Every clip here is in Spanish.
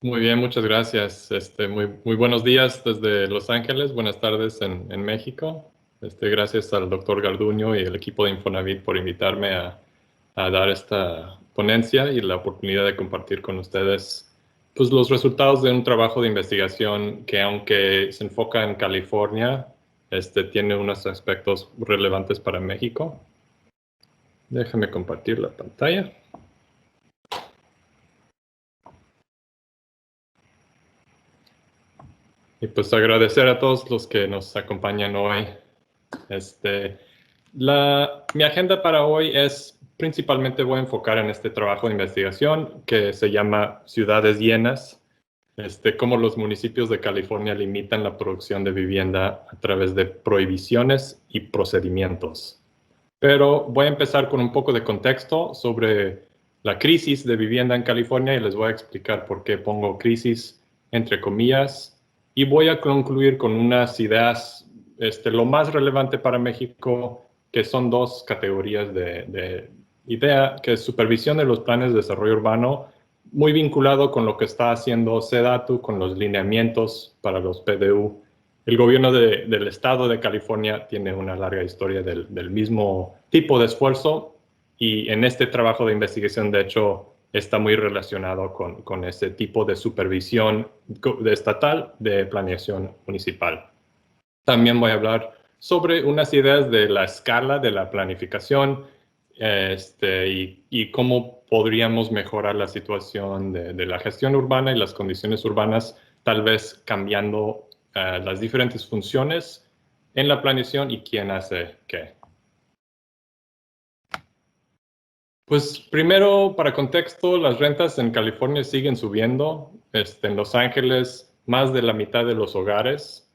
Muy bien, muchas gracias. Muy buenos días desde Los Ángeles, buenas tardes en México. Gracias al doctor Garduño y el equipo de Infonavit por invitarme a dar esta ponencia y la oportunidad de compartir con ustedes pues, los resultados de un trabajo de investigación que, aunque se enfoca en California, tiene unos aspectos relevantes para México. Déjame compartir la pantalla. Y pues agradecer a todos los que nos acompañan hoy. Este, mi agenda para hoy es principalmente voy a enfocar en este trabajo de investigación que se llama Ciudades Llenas, cómo los municipios de California limitan la producción de vivienda a través de prohibiciones y procedimientos. Pero voy a empezar con un poco de contexto sobre la crisis de vivienda en California y les voy a explicar por qué pongo crisis entre comillas y voy a concluir con unas ideas, lo más relevante para México, que son dos categorías de idea, que es supervisión de los planes de desarrollo urbano, muy vinculado con lo que está haciendo SEDATU, con los lineamientos para los PDU. El gobierno del estado de California tiene una larga historia del mismo tipo de esfuerzo y en este trabajo de investigación, de hecho, está muy relacionado con ese tipo de supervisión estatal de planeación municipal. También voy a hablar sobre unas ideas de la escala de la planificación y cómo podríamos mejorar la situación de la gestión urbana y las condiciones urbanas, tal vez cambiando las diferentes funciones en la planeación y quién hace qué. Pues primero, para contexto, las rentas en California siguen subiendo. En Los Ángeles, más de la mitad de los hogares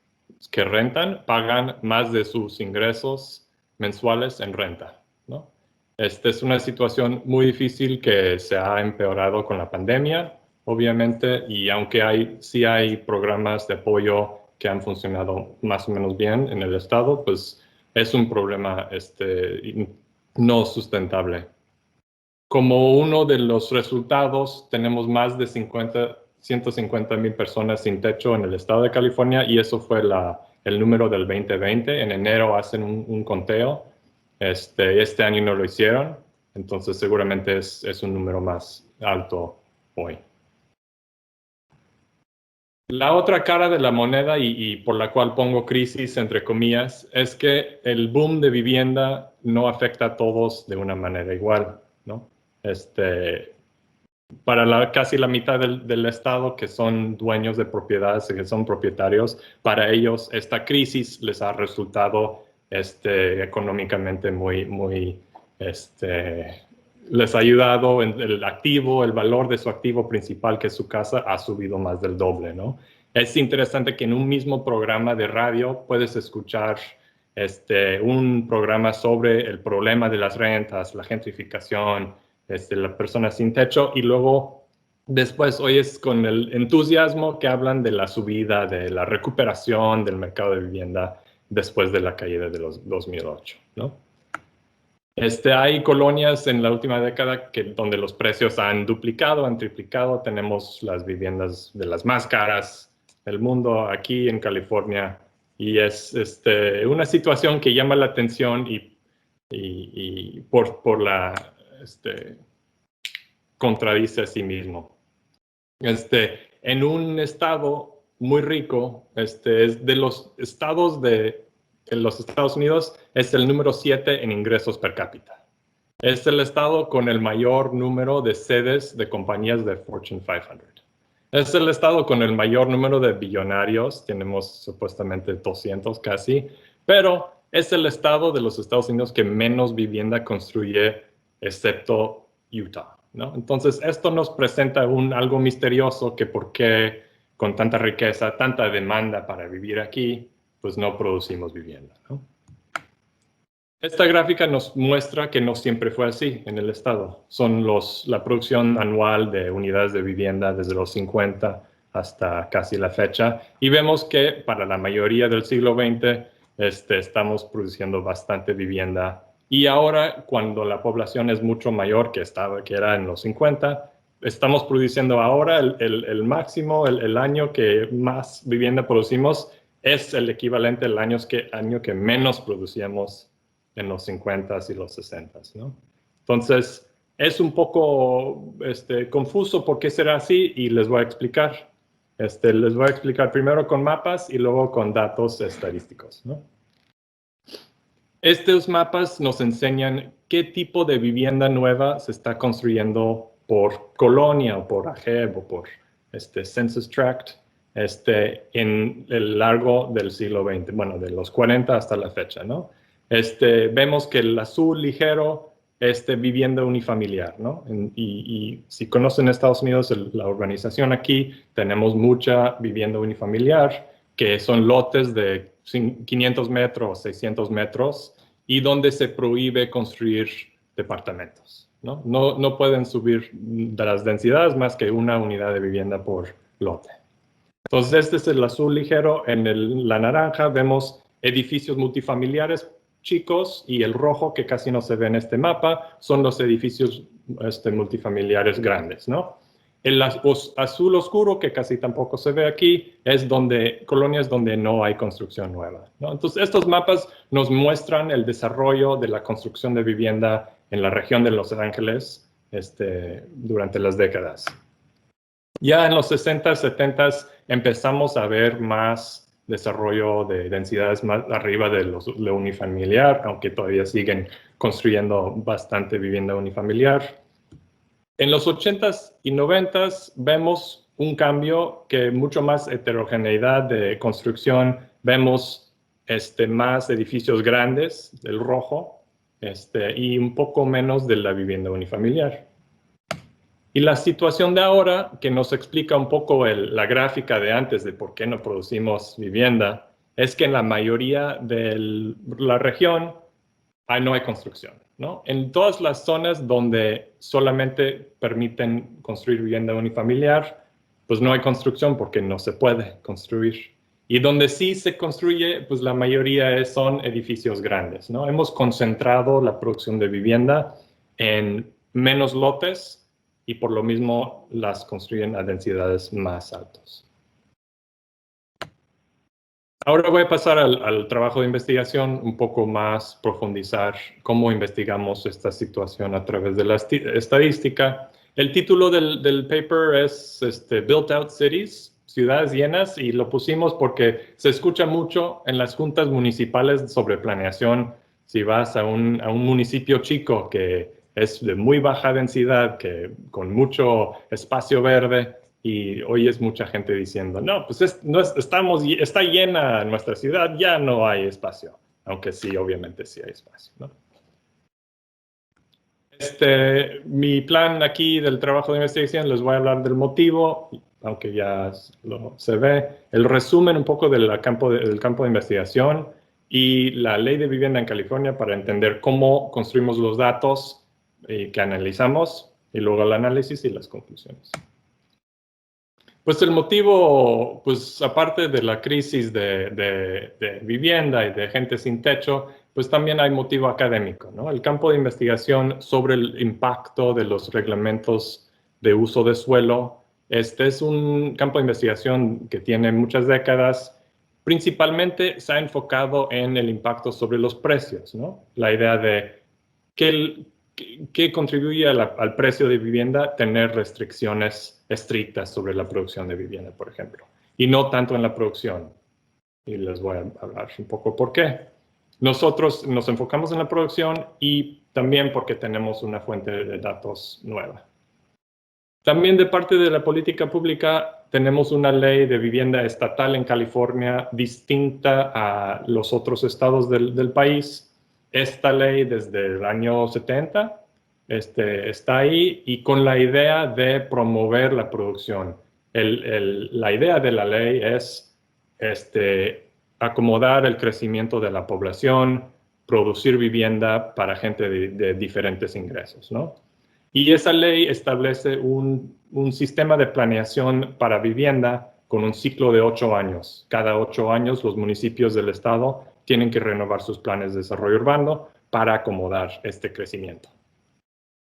que rentan pagan más de sus ingresos mensuales en renta, ¿no? Esta es una situación muy difícil que se ha empeorado con la pandemia, obviamente, y aunque sí hay programas de apoyo que han funcionado más o menos bien en el estado, pues es un problema no sustentable. Como uno de los resultados, tenemos más de 150,000 personas sin techo en el estado de California y eso fue el número del 2020. En enero hacen un conteo. Este año no lo hicieron, entonces seguramente es un número más alto hoy. La otra cara de la moneda y por la cual pongo crisis entre comillas es que el boom de vivienda no afecta a todos de una manera igual, ¿no? Para casi la mitad del estado que son dueños de propiedades, que son propietarios, para ellos esta crisis les ha resultado económicamente les ha ayudado en el activo, el valor de su activo principal, que es su casa, ha subido más del doble, ¿no? Es interesante que en un mismo programa de radio puedes escuchar un programa sobre el problema de las rentas, la gentrificación, la persona sin techo, y luego después oyes con el entusiasmo que hablan de la subida, de la recuperación del mercado de vivienda después de la caída de los 2008, ¿no? Hay colonias en la última década donde los precios han duplicado, han triplicado. Tenemos las viviendas de las más caras del mundo aquí en California y es una situación que llama la atención y por contradice a sí mismo. En un estado muy rico, es de los estados en los Estados Unidos, es el número 7 en ingresos per cápita. Es el estado con el mayor número de sedes de compañías de Fortune 500. Es el estado con el mayor número de billonarios, tenemos supuestamente 200 casi, pero es el estado de los Estados Unidos que menos vivienda construye, excepto Utah, ¿no? Entonces, esto nos presenta algo misterioso que por qué con tanta riqueza, tanta demanda para vivir aquí, pues no producimos vivienda, ¿no? Esta gráfica nos muestra que no siempre fue así en el estado. Son la producción anual de unidades de vivienda desde los 50 hasta casi la fecha. Y vemos que para la mayoría del siglo XX estamos produciendo bastante vivienda. Y ahora, cuando la población es mucho mayor que era en los 50, estamos produciendo ahora el máximo, el año que más vivienda producimos es el equivalente al año que menos producíamos en los 50s y los 60s, ¿no? Entonces, es un poco confuso por qué será así y les voy a explicar. Les voy a explicar primero con mapas y luego con datos estadísticos, ¿no? Estos mapas nos enseñan qué tipo de vivienda nueva se está construyendo por colonia o por AGEB o por Census Tract en el largo del siglo XX, bueno, de los 40 hasta la fecha, ¿no? Vemos que el azul ligero es vivienda unifamiliar, ¿no? Y si conocen Estados Unidos, la urbanización aquí, tenemos mucha vivienda unifamiliar, que son lotes de 500 metros, 600 metros, y donde se prohíbe construir departamentos, ¿no? No pueden subir de las densidades más que una unidad de vivienda por lote. Entonces, este es el azul ligero. En la naranja vemos edificios multifamiliares chicos y el rojo, que casi no se ve en este mapa, son los edificios multifamiliares grandes, ¿no? El azul oscuro, que casi tampoco se ve aquí, es colonias donde no hay construcción nueva, ¿no? Entonces, estos mapas nos muestran el desarrollo de la construcción de vivienda en la región de Los Ángeles durante las décadas. Ya en los 60s, 70s empezamos a ver más desarrollo de densidades más arriba de lo unifamiliar, aunque todavía siguen construyendo bastante vivienda unifamiliar. En los 80s y 90s vemos un cambio que mucho más heterogeneidad de construcción, vemos más edificios grandes, del rojo, y un poco menos de la vivienda unifamiliar. Y la situación de ahora, que nos explica un poco la gráfica de antes de por qué no producimos vivienda, es que en la mayoría de la región no hay construcción, ¿no? En todas las zonas donde solamente permiten construir vivienda unifamiliar, pues no hay construcción porque no se puede construir. Y donde sí se construye, pues la mayoría son edificios grandes, ¿no? Hemos concentrado la producción de vivienda en menos lotes y por lo mismo las construyen a densidades más altas. Ahora voy a pasar al trabajo de investigación, un poco más profundizar cómo investigamos esta situación a través de la estadística. El título del paper es Built Out Cities, ciudades llenas, y lo pusimos porque se escucha mucho en las juntas municipales sobre planeación. Si vas a un municipio chico que es de muy baja densidad, con mucho espacio verde, y oyes mucha gente diciendo, no, pues está llena nuestra ciudad, ya no hay espacio. Aunque sí, obviamente sí hay espacio, ¿no? Mi plan aquí del trabajo de investigación, les voy a hablar del motivo, aunque ya se ve, el resumen un poco del campo de investigación y la ley de vivienda en California para entender cómo construimos los datos que analizamos y luego el análisis y las conclusiones. Pues el motivo, pues aparte de la crisis de vivienda y de gente sin techo, pues también hay motivo académico, ¿no? El campo de investigación sobre el impacto de los reglamentos de uso de suelo, este es un campo de investigación que tiene muchas décadas. Principalmente se ha enfocado en el impacto sobre los precios, ¿no? La idea de ¿qué contribuye al precio de vivienda? Tener restricciones estrictas sobre la producción de vivienda, por ejemplo, y no tanto en la producción. Y les voy a hablar un poco por qué. Nosotros nos enfocamos en la producción y también porque tenemos una fuente de datos nueva. También de parte de la política pública tenemos una ley de vivienda estatal en California distinta a los otros estados del país. Esta ley desde el año 70 está ahí y con la idea de promover la producción. La idea de la ley es acomodar el crecimiento de la población, producir vivienda para gente de diferentes ingresos, ¿no? Y esa ley establece un sistema de planeación para vivienda con un ciclo de 8 años. Cada 8 años los municipios del estado tienen que renovar sus planes de desarrollo urbano para acomodar este crecimiento.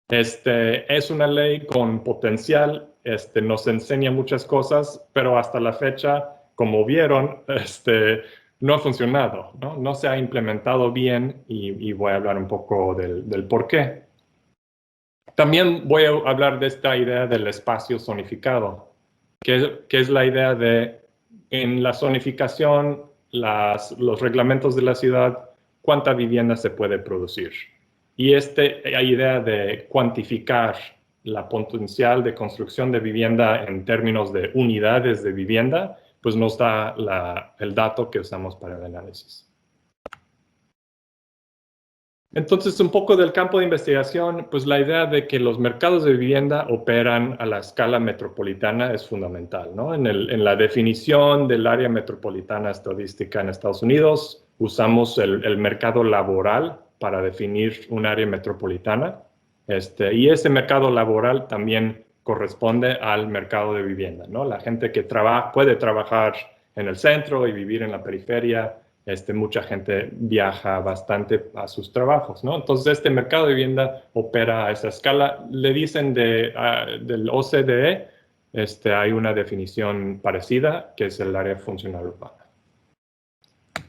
Es una ley con potencial, nos enseña muchas cosas, pero hasta la fecha, como vieron, no ha funcionado, ¿no? No se ha implementado bien y voy a hablar un poco del por qué. También voy a hablar de esta idea del espacio zonificado, que es la idea de, en la zonificación, los reglamentos de la ciudad, cuánta vivienda se puede producir. Y esta idea de cuantificar la potencial de construcción de vivienda en términos de unidades de vivienda, pues nos da el dato que usamos para el análisis. Entonces, un poco del campo de investigación, pues la idea de que los mercados de vivienda operan a la escala metropolitana es fundamental, ¿no? En la definición del área metropolitana estadística en Estados Unidos, usamos el mercado laboral para definir un área metropolitana. Y ese mercado laboral también corresponde al mercado de vivienda, ¿no? La gente que puede trabajar en el centro y vivir en la periferia. Mucha gente viaja bastante a sus trabajos, ¿no? Entonces, este mercado de vivienda opera a esa escala. Le dicen del OCDE, hay una definición parecida, que es el área funcional urbana.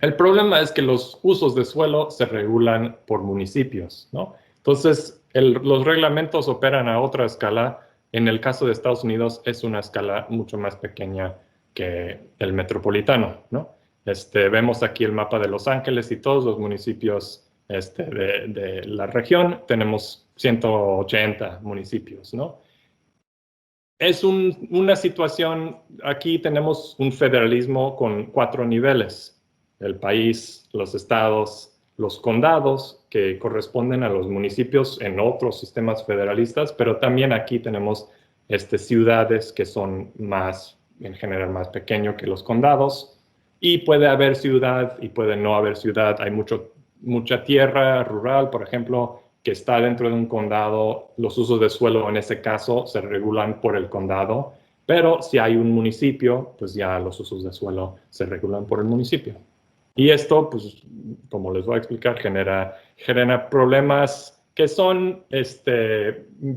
El problema es que los usos de suelo se regulan por municipios, ¿no? Entonces, los reglamentos operan a otra escala. En el caso de Estados Unidos, es una escala mucho más pequeña que el metropolitano, ¿no? Vemos aquí el mapa de Los Ángeles y todos los municipios de la región. Tenemos 180 municipios, ¿no? Es una situación, aquí tenemos un federalismo con 4 niveles. El país, los estados, los condados, que corresponden a los municipios en otros sistemas federalistas, pero también aquí tenemos ciudades que son en general más pequeños que los condados. Y puede haber ciudad y puede no haber ciudad. Hay mucha tierra rural, por ejemplo, que está dentro de un condado. Los usos de suelo en ese caso se regulan por el condado, pero si hay un municipio, pues ya los usos de suelo se regulan por el municipio. Y esto, pues, como les voy a explicar, genera problemas que son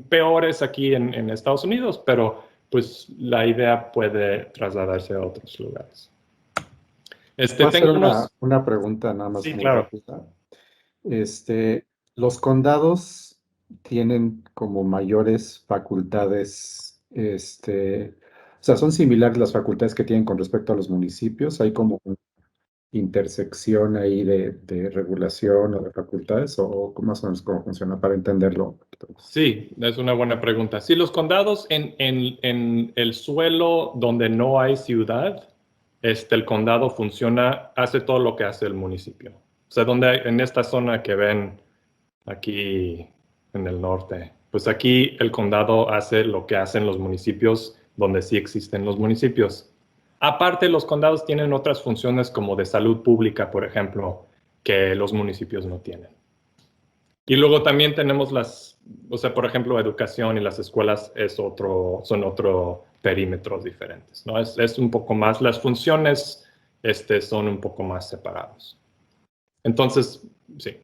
peores aquí en Estados Unidos, pero pues la idea puede trasladarse a otros lugares. Voy a hacer una pregunta nada más Sí, muy claro. rápida. Los condados tienen como mayores facultades, o sea, son similares las facultades que tienen con respecto a los municipios. Hay como una intersección ahí de regulación o de facultades, o más o menos cómo funciona para entenderlo. Sí, es una buena pregunta. Sí, los condados en el suelo donde no hay ciudad, el condado funciona, hace todo lo que hace el municipio. O sea, en esta zona que ven aquí en el norte, pues aquí el condado hace lo que hacen los municipios donde sí existen los municipios. Aparte, los condados tienen otras funciones como de salud pública, por ejemplo, que los municipios no tienen. Y luego también tenemos o sea, por ejemplo, educación y las escuelas son otro perímetros diferentes, ¿no? Es un poco más, las funciones son un poco más separados. Entonces, sí,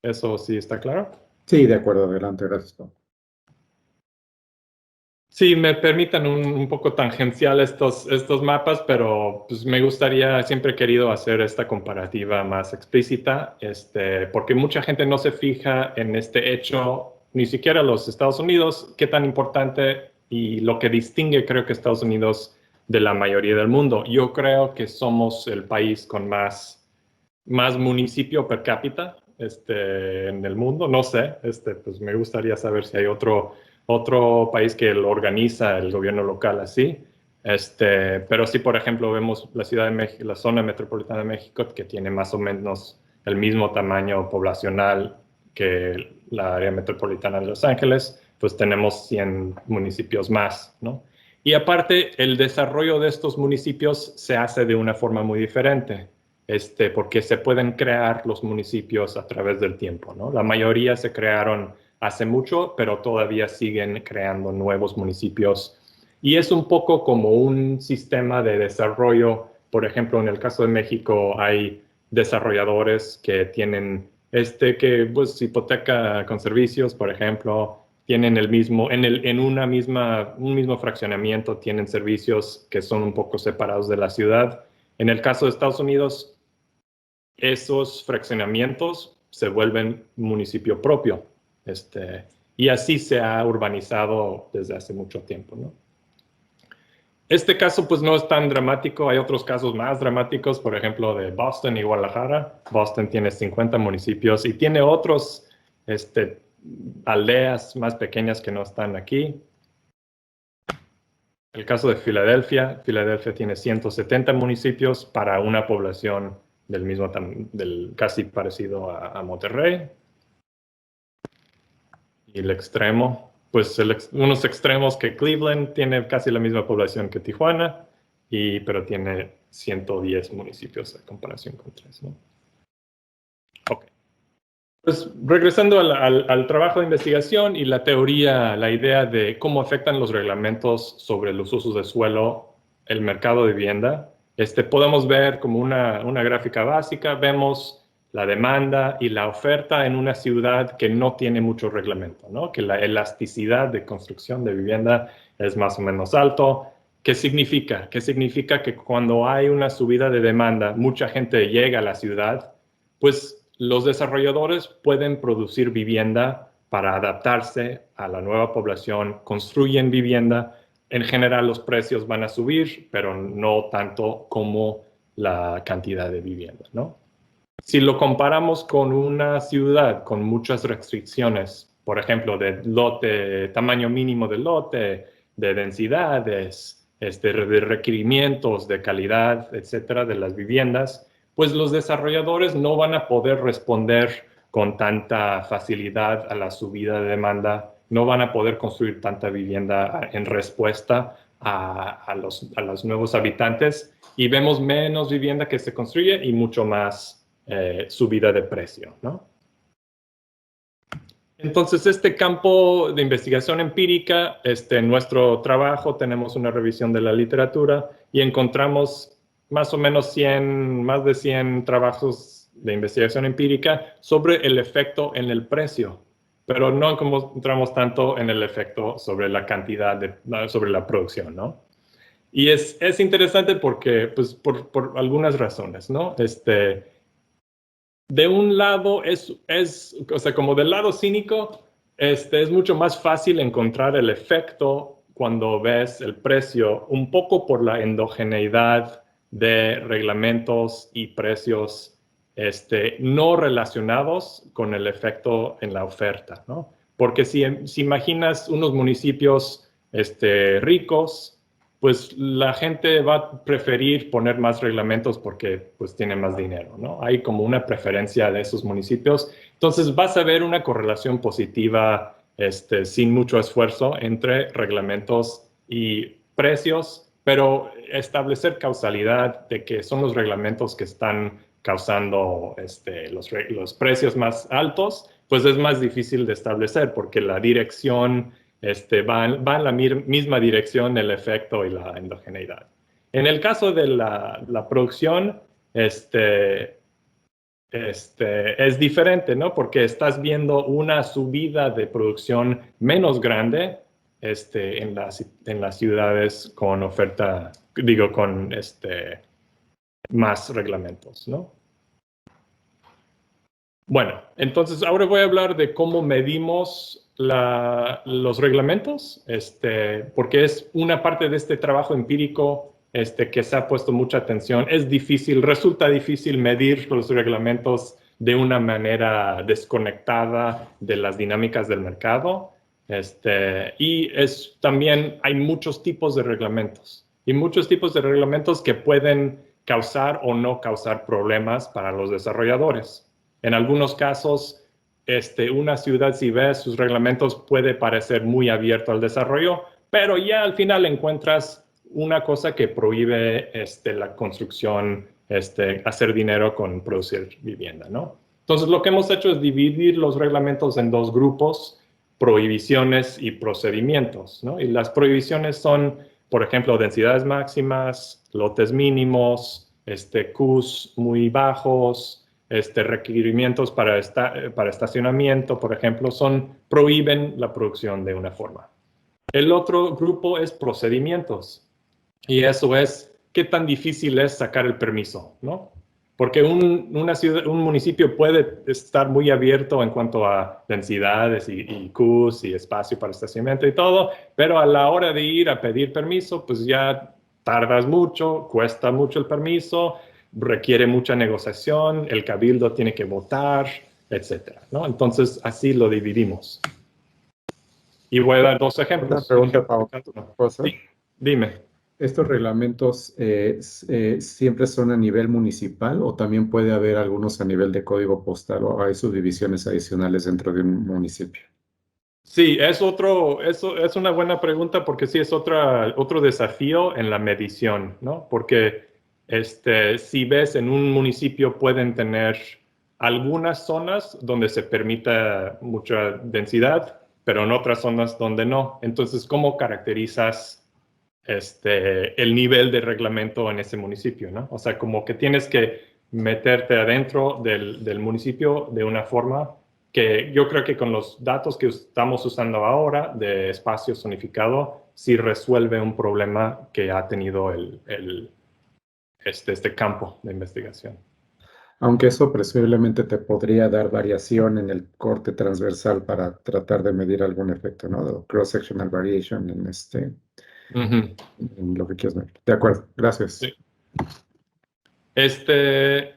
eso sí está claro. Sí, de acuerdo, adelante, gracias. Sí, me permitan un poco tangencial estos mapas, pero pues me gustaría, siempre he querido hacer esta comparativa más explícita, porque mucha gente no se fija en este hecho, ni siquiera los Estados Unidos, qué tan importante y lo que distingue, creo que Estados Unidos de la mayoría del mundo. Yo creo que somos el país con más municipio per cápita en el mundo. No sé, pues me gustaría saber si hay otro país que lo organiza el gobierno local así. Pero sí, por ejemplo, vemos la Ciudad de México, la zona metropolitana de México, que tiene más o menos el mismo tamaño poblacional que la área metropolitana de Los Ángeles, pues tenemos 100 municipios más, ¿no? Y aparte, el desarrollo de estos municipios se hace de una forma muy diferente, porque se pueden crear los municipios a través del tiempo, ¿no? La mayoría se crearon hace mucho, pero todavía siguen creando nuevos municipios. Y es un poco como un sistema de desarrollo. Por ejemplo, en el caso de México hay desarrolladores que tienen que pues hipoteca con servicios, por ejemplo, tienen un mismo fraccionamiento, tienen servicios que son un poco separados de la ciudad. En el caso de Estados Unidos, esos fraccionamientos se vuelven municipio propio. Y así se ha urbanizado desde hace mucho tiempo, ¿no? Este caso pues no es tan dramático, hay otros casos más dramáticos, por ejemplo de Boston y Guadalajara. Boston tiene 50 municipios y tiene otros aldeas más pequeñas que no están aquí. El caso de Filadelfia, Filadelfia tiene 170 municipios para una población casi parecido a Monterrey. Y el extremo, pues unos extremos que Cleveland tiene casi la misma población que Tijuana, pero tiene 110 municipios a comparación con 3, ¿no? Ok. Pues regresando al trabajo de investigación y la teoría, la idea de cómo afectan los reglamentos sobre los usos de suelo, el mercado de vivienda, podemos ver como una gráfica básica, vemos la demanda y la oferta en una ciudad que no tiene mucho reglamento, ¿no? Que la elasticidad de construcción de vivienda es más o menos alto. ¿Qué significa? ¿Qué significa que cuando hay una subida de demanda, mucha gente llega a la ciudad, pues los desarrolladores pueden producir vivienda para adaptarse a la nueva población, construyen vivienda. En general los precios van a subir, pero no tanto como la cantidad de vivienda, ¿no? Si lo comparamos con una ciudad con muchas restricciones, por ejemplo, de lote, tamaño mínimo de lote, de densidades, de requerimientos de calidad, etcétera, de las viviendas, pues los desarrolladores no van a poder responder con tanta facilidad a la subida de demanda, no van a poder construir tanta vivienda en respuesta a los nuevos habitantes y vemos menos vivienda que se construye y mucho más subida de precio, ¿no? Entonces, este campo de investigación empírica, en nuestro trabajo tenemos una revisión de la literatura y encontramos más o menos más de 100 trabajos de investigación empírica sobre el efecto en el precio, pero no encontramos tanto en el efecto sobre la cantidad, sobre la producción, ¿no? Y es interesante porque, pues, por algunas razones, ¿no? De un lado o sea, como del lado cínico, es mucho más fácil encontrar el efecto cuando ves el precio, un poco por la endogeneidad de reglamentos y precios no relacionados con el efecto en la oferta, ¿no? Porque si imaginas unos municipios ricos, pues la gente va a preferir poner más reglamentos porque pues tiene más dinero, ¿no? Hay como una preferencia de esos municipios. Entonces vas a ver una correlación positiva sin mucho esfuerzo entre reglamentos y precios, pero establecer causalidad de que son los reglamentos que están causando los precios más altos, pues es más difícil de establecer porque la dirección va en la misma dirección el efecto y la endogeneidad. En el caso de la producción, es diferente, ¿no? Porque estás viendo una subida de producción menos grande en las ciudades con oferta, digo, con más reglamentos, ¿no? Bueno, entonces ahora voy a hablar de cómo medimos los reglamentos, porque es una parte de este trabajo empírico que se ha puesto mucha atención. Resulta difícil medir los reglamentos de una manera desconectada de las dinámicas del mercado. También hay muchos tipos de reglamentos y muchos tipos de reglamentos que pueden causar o no causar problemas para los desarrolladores. En algunos casos, una ciudad, si ves sus reglamentos, puede parecer muy abierto al desarrollo, pero ya al final encuentras una cosa que prohíbe la construcción, hacer dinero con producir vivienda, ¿no? Entonces, lo que hemos hecho es dividir los reglamentos en dos grupos, prohibiciones y procedimientos, ¿no? Y las prohibiciones son, por ejemplo, densidades máximas, lotes mínimos, Qs muy bajos, requerimientos para estacionamiento, por ejemplo, prohíben la producción de una forma. El otro grupo es procedimientos. Y eso es qué tan difícil es sacar el permiso, ¿no? Porque una ciudad, un municipio puede estar muy abierto en cuanto a densidades y Qs y espacio para estacionamiento y todo, pero a la hora de ir a pedir permiso, pues ya tardas mucho, cuesta mucho el permiso, requiere mucha negociación, el cabildo tiene que votar, etcétera, ¿no? Entonces, así lo dividimos. Y voy a dar dos ejemplos. Una pregunta, Pau, ¿puedo hacer? Sí, dime. ¿Estos reglamentos siempre son a nivel municipal o también puede haber algunos a nivel de código postal o hay subdivisiones adicionales dentro de un municipio? Sí, eso es una buena pregunta porque sí es otro desafío en la medición, ¿no? Porque si ves en un municipio pueden tener algunas zonas donde se permita mucha densidad, pero en otras zonas donde no. Entonces, ¿cómo caracterizas el nivel de reglamento en ese municipio, ¿no? O sea, como que tienes que meterte adentro del municipio de una forma que yo creo que con los datos que estamos usando ahora de espacio zonificado, sí resuelve un problema que ha tenido este campo de investigación. Aunque eso presumiblemente te podría dar variación en el corte transversal para tratar de medir algún efecto, ¿no? Cross-sectional variation Ujú. en lo que quieras medir. De acuerdo, gracias. Sí.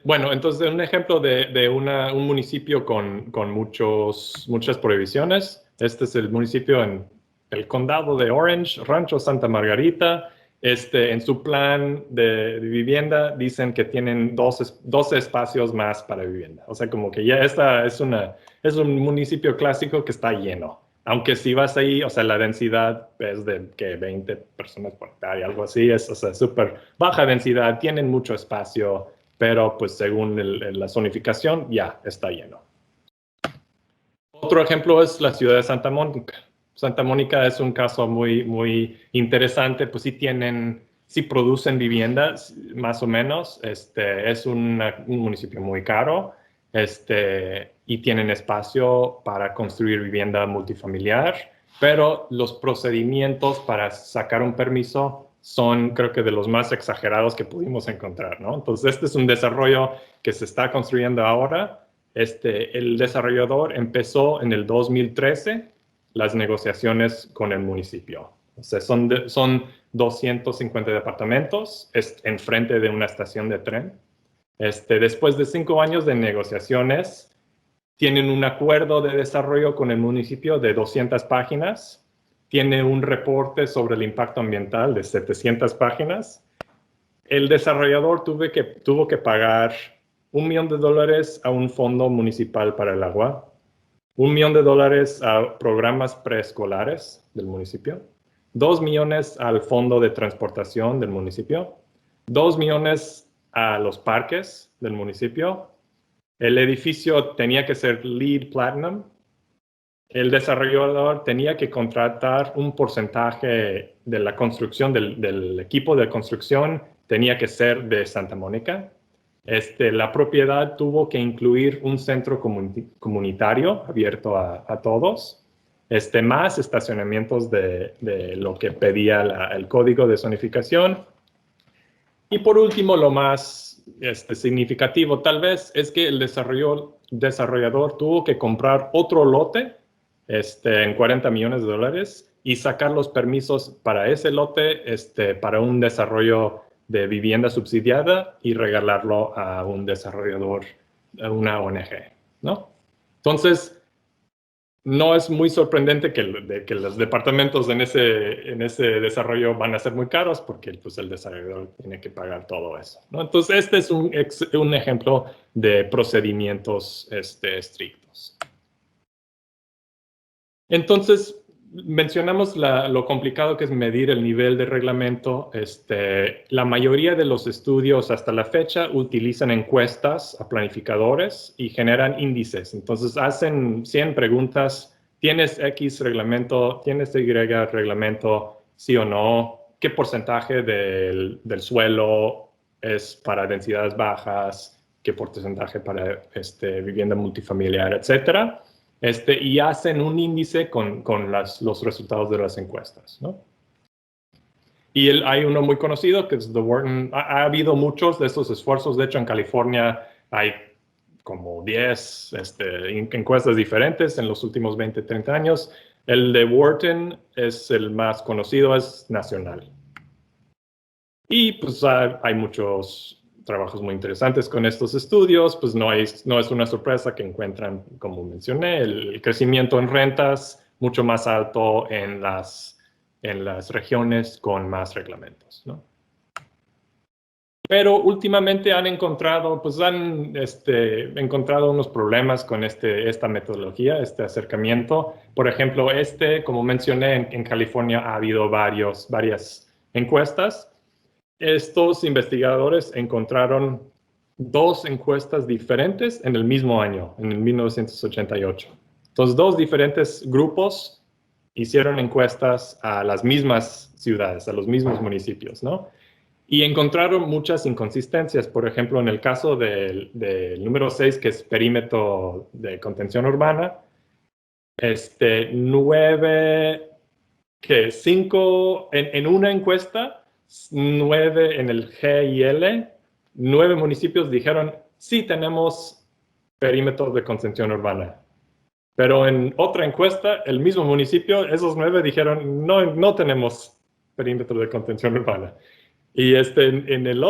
Bueno, entonces un ejemplo de un municipio con muchas prohibiciones. Este es el municipio en el condado de Orange, Rancho Santa Margarita. En su plan de vivienda dicen que tienen 12 espacios más para vivienda. O sea, como que ya esta es un municipio clásico que está lleno. Aunque si vas ahí, o sea, la densidad es de que 20 personas por hectárea, algo así, o sea, súper baja densidad, tienen mucho espacio, pero pues según la zonificación ya está lleno. Otro ejemplo es la ciudad de Santa Mónica. Santa Mónica es un caso muy, muy interesante, pues sí producen viviendas, más o menos. Es un municipio muy caro, y tienen espacio para construir vivienda multifamiliar, pero los procedimientos para sacar un permiso son, creo que, de los más exagerados que pudimos encontrar, ¿no? Entonces, este es un desarrollo que se está construyendo ahora. El desarrollador empezó en el 2013 las negociaciones con el municipio. O sea, son 250 departamentos enfrente de una estación de tren. Después de 5 años de negociaciones, tienen un acuerdo de desarrollo con el municipio de 200 páginas, tiene un reporte sobre el impacto ambiental de 700 páginas. El desarrollador tuvo que pagar $1 millón a un fondo municipal para el agua, $1 millón a programas preescolares del municipio, 2 millones al fondo de transportación del municipio, 2 millones a los parques del municipio. El edificio tenía que ser LEED Platinum. El desarrollador tenía que contratar un porcentaje de la construcción, del equipo de construcción, tenía que ser de Santa Mónica. La propiedad tuvo que incluir un centro comunitario abierto a todos, más estacionamientos de lo que pedía el código de zonificación. Y por último, lo más significativo tal vez es que el desarrollador tuvo que comprar otro lote en $40 millones y sacar los permisos para ese lote para un desarrollo de vivienda subsidiada y regalarlo a un desarrollador, a una ONG, ¿no? Entonces, no es muy sorprendente que los departamentos en ese desarrollo van a ser muy caros porque pues, el desarrollador tiene que pagar todo eso, ¿no? Entonces, este es un ejemplo de procedimientos estrictos. Entonces, mencionamos lo complicado que es medir el nivel de reglamento. La mayoría de los estudios hasta la fecha utilizan encuestas a planificadores y generan índices. Entonces, hacen 100 preguntas. ¿Tienes X reglamento? ¿Tienes Y reglamento? ¿Sí o no? ¿Qué porcentaje del suelo es para densidades bajas? qué porcentaje para vivienda multifamiliar, etcétera. Y hacen un índice con los resultados de las encuestas, ¿no? Y hay uno muy conocido que es The Wharton. Ha habido muchos de estos esfuerzos. De hecho, en California hay como 10 encuestas diferentes en los últimos 20, 30 años. El de Wharton es el más conocido, es nacional. Y pues hay muchos trabajos muy interesantes con estos estudios. Pues no es una sorpresa que encuentran, como mencioné, el crecimiento en rentas mucho más alto en las regiones con más reglamentos, ¿no? Pero últimamente han encontrado unos problemas con esta metodología, este acercamiento. Por ejemplo, como mencioné, en California ha habido varias encuestas. Estos investigadores encontraron 2 encuestas diferentes en el mismo año, en el 1988. Entonces, 2 diferentes grupos hicieron encuestas a las mismas ciudades, a los mismos municipios, ¿no? Y encontraron muchas inconsistencias. Por ejemplo, en el caso del número 6, que es perímetro de contención urbana, 5 en una encuesta, 9 en el G y L, 9 municipios dijeron, sí tenemos perímetro de contención urbana. Pero en otra encuesta, el mismo municipio, esos 9 dijeron, no tenemos perímetro de contención urbana. Y en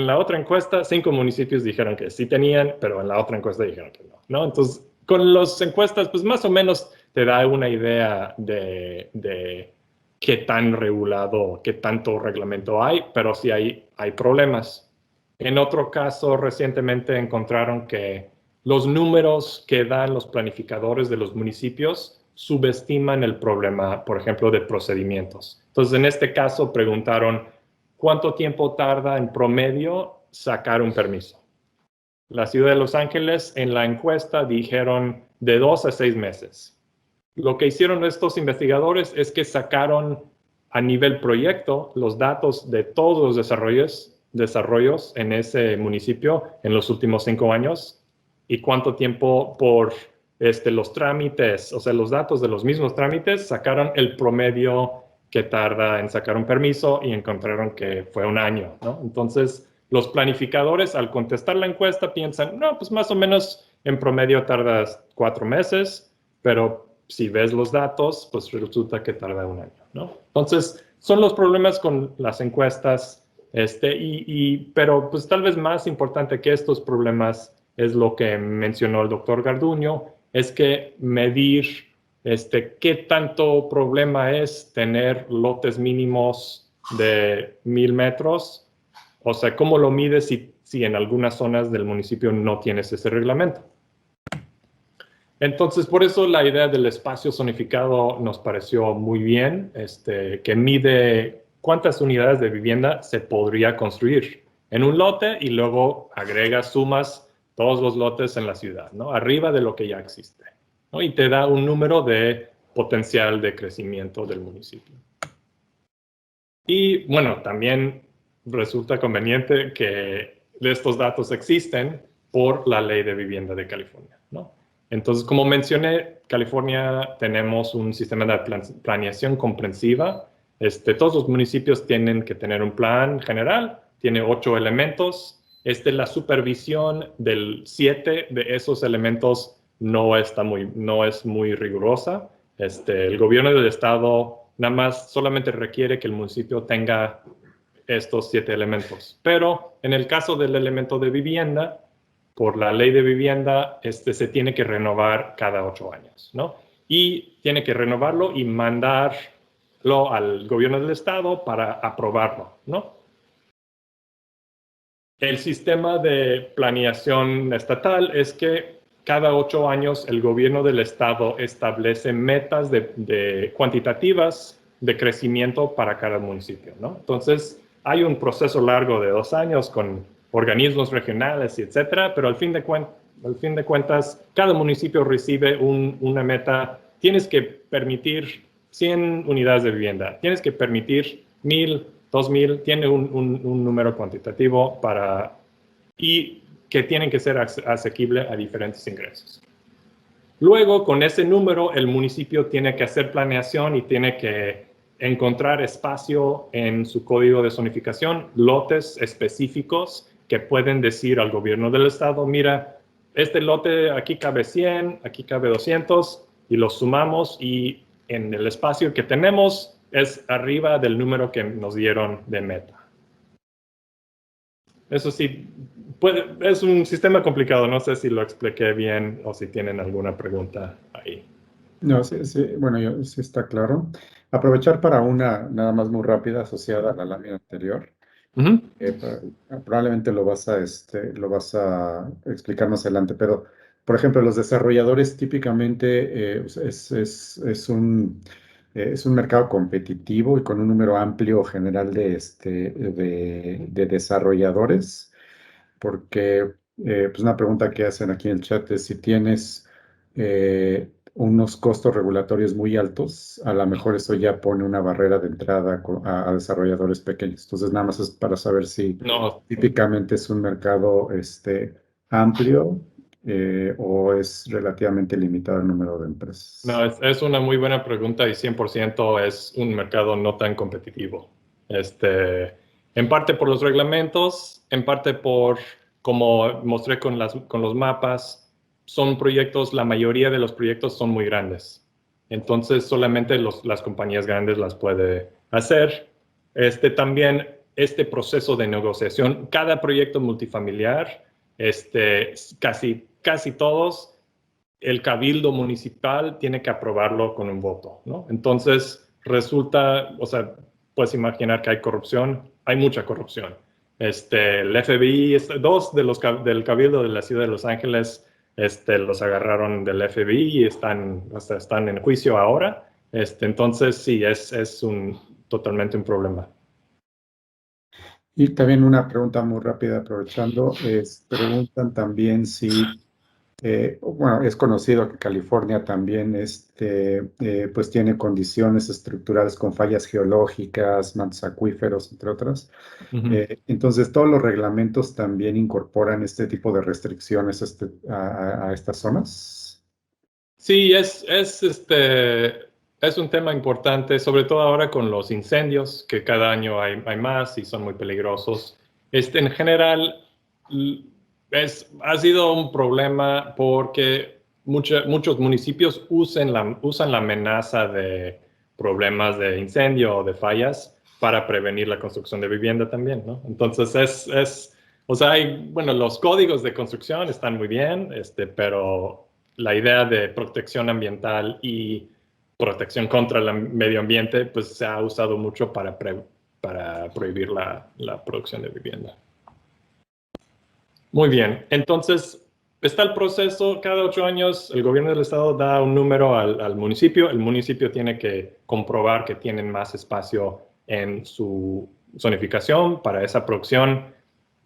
la otra encuesta, 5 municipios dijeron que sí tenían, pero en la otra encuesta dijeron que no, ¿no? Entonces, con las encuestas, pues más o menos te da una idea de qué tan regulado, qué tanto reglamento hay, pero sí hay problemas. En otro caso, recientemente encontraron que los números que dan los planificadores de los municipios subestiman el problema, por ejemplo, de procedimientos. Entonces, en este caso, preguntaron cuánto tiempo tarda en promedio sacar un permiso. La ciudad de Los Ángeles, en la encuesta, dijeron de 2 a 6 meses. Lo que hicieron estos investigadores es que sacaron a nivel proyecto los datos de todos los desarrollos en ese municipio en los últimos 5 años y cuánto tiempo por los trámites, o sea, los datos de los mismos trámites, sacaron el promedio que tarda en sacar un permiso y encontraron que fue 1 año, ¿no? Entonces, los planificadores al contestar la encuesta piensan, no, pues más o menos en promedio tardas 4 meses, pero si ves los datos, pues resulta que tarda 1 año, ¿no? Entonces, son los problemas con las encuestas, pero pues tal vez más importante que estos problemas es lo que mencionó el doctor Garduño, es que medir qué tanto problema es tener lotes mínimos de 1000 metros, o sea, cómo lo mides si en algunas zonas del municipio no tienes ese reglamento. Entonces, por eso la idea del espacio zonificado nos pareció muy bien, que mide cuántas unidades de vivienda se podría construir en un lote y luego agrega, sumas todos los lotes en la ciudad, ¿no? Arriba de lo que ya existe, ¿no? Y te da un número de potencial de crecimiento del municipio. Y bueno, también resulta conveniente que estos datos existen por la Ley de Vivienda de California, ¿no? Entonces, como mencioné, California tenemos un sistema de planeación comprensiva. Todos los municipios tienen que tener un plan general, tiene 8 elementos. La supervisión del 7 de esos elementos no es muy rigurosa. El gobierno del estado nada más solamente requiere que el municipio tenga estos 7 elementos. Pero en el caso del elemento de vivienda, por la ley de vivienda, se tiene que renovar cada 8 años, ¿no? Y tiene que renovarlo y mandarlo al gobierno del estado para aprobarlo, ¿no? El sistema de planeación estatal es que cada 8 años el gobierno del estado establece metas cuantitativas de crecimiento para cada municipio, ¿no? Entonces, hay un proceso largo de 2 años con organismos regionales, etcétera, pero al fin de cuentas, cada municipio recibe una meta. Tienes que permitir 100 unidades de vivienda, tienes que permitir 1000, 2000, tiene un número cuantitativo para y que tienen que ser asequibles a diferentes ingresos. Luego, con ese número, el municipio tiene que hacer planeación y tiene que encontrar espacio en su código de zonificación, lotes específicos que pueden decir al gobierno del estado, mira, este lote aquí cabe 100, aquí cabe 200, y los sumamos y en el espacio que tenemos es arriba del número que nos dieron de meta. Eso sí, es un sistema complicado, no sé si lo expliqué bien o si tienen alguna pregunta ahí. No, sí, sí, bueno, sí está claro. Aprovechar para una nada más muy rápida asociada a la lámina anterior. Ujú. Probablemente lo vas a explicar más adelante, pero por ejemplo, los desarrolladores típicamente es un mercado competitivo y con un número amplio general de desarrolladores, porque pues una pregunta que hacen aquí en el chat es si tienes unos costos regulatorios muy altos, a lo mejor eso ya pone una barrera de entrada a desarrolladores pequeños. Entonces, nada más es para saber si No, típicamente es un mercado amplio o es relativamente limitado el número de no, empresas. es una muy buena pregunta y 100% es un mercado no tan competitivo. En parte por los reglamentos, en parte por, como mostré con los mapas, son proyectos, la mayoría de los proyectos son muy grandes. Entonces solamente las compañías grandes las puede hacer. También este proceso de negociación, cada proyecto multifamiliar, casi todos el cabildo municipal tiene que aprobarlo con un voto, ¿no? Entonces resulta, o sea, puedes imaginar que hay corrupción, hay mucha corrupción. El FBI, dos del cabildo de la ciudad de Los Ángeles, los agarraron del FBI y están en juicio ahora. Entonces sí, es totalmente un problema. Y también una pregunta muy rápida, aprovechando, preguntan también si bueno, es conocido que California también pues tiene condiciones estructurales con fallas geológicas, mantos acuíferos, entre otras. Ujú. Entonces, todos los reglamentos también incorporan este tipo de restricciones a estas zonas. Sí, es un tema importante, sobre todo ahora con los incendios, que cada año hay más y son muy peligrosos. En general, l- ha sido un problema porque muchos municipios usan la amenaza de problemas de incendio o de fallas para prevenir la construcción de vivienda también, ¿no? Entonces, o sea, bueno, los códigos de construcción están muy bien, pero la idea de protección ambiental y protección contra el medio ambiente, pues se ha usado mucho para prohibir la producción de vivienda. Muy bien, entonces está el proceso, cada 8 años el gobierno del estado da un número al municipio, el municipio tiene que comprobar que tienen más espacio en su zonificación para esa producción.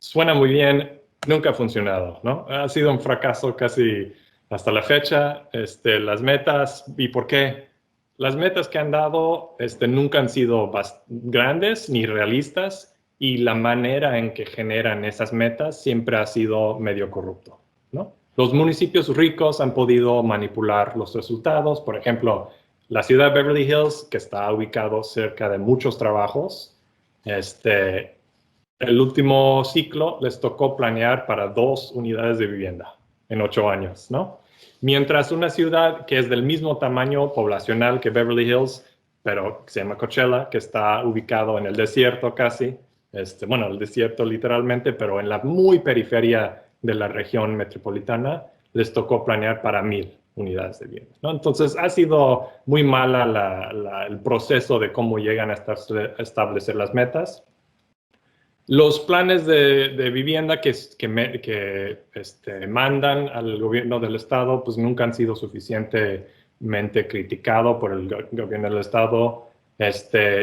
Suena muy bien, nunca ha funcionado, ¿no? Ha sido un fracaso casi hasta la fecha. Las metas, ¿y por qué? Las metas que han dado nunca han sido grandes ni realistas y la manera en que generan esas metas siempre ha sido medio corrupto, ¿no? Los municipios ricos han podido manipular los resultados. Por ejemplo, la ciudad de Beverly Hills, que está ubicado cerca de muchos trabajos, el último ciclo les tocó planear para 2 unidades de vivienda en 8 años, ¿no? Mientras una ciudad que es del mismo tamaño poblacional que Beverly Hills, pero se llama Coachella, que está ubicado en el desierto casi, bueno, el desierto literalmente, pero en la muy periferia de la región metropolitana, les tocó planear para 1,000 unidades de vivienda, ¿no? Entonces ha sido muy mala el proceso de cómo llegan a establecer las metas. Los planes de vivienda que mandan al gobierno del estado, pues nunca han sido suficientemente criticados por el gobierno del estado.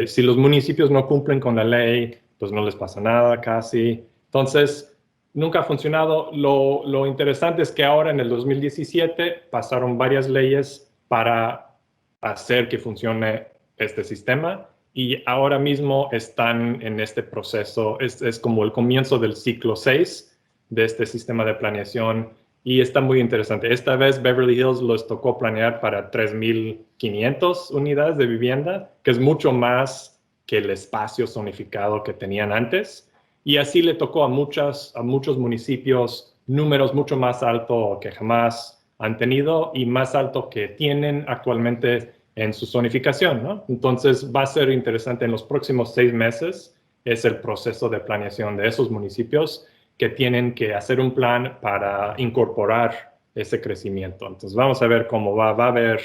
Si los municipios no cumplen con la ley, pues no les pasa nada casi. Entonces, nunca ha funcionado. Lo interesante es que ahora en el 2017 pasaron varias leyes para hacer que funcione este sistema y ahora mismo están en este proceso, es como el comienzo del ciclo 6 de este sistema de planeación y está muy interesante. Esta vez Beverly Hills les tocó planear para 3.500 unidades de vivienda, que es mucho más que el espacio zonificado que tenían antes. Y así le tocó a muchos municipios números mucho más altos que jamás han tenido y más alto que tienen actualmente en su zonificación, ¿no? Entonces va a ser interesante en los próximos 6 meses, es el proceso de planeación de esos municipios que tienen que hacer un plan para incorporar ese crecimiento. Entonces vamos a ver cómo va a haber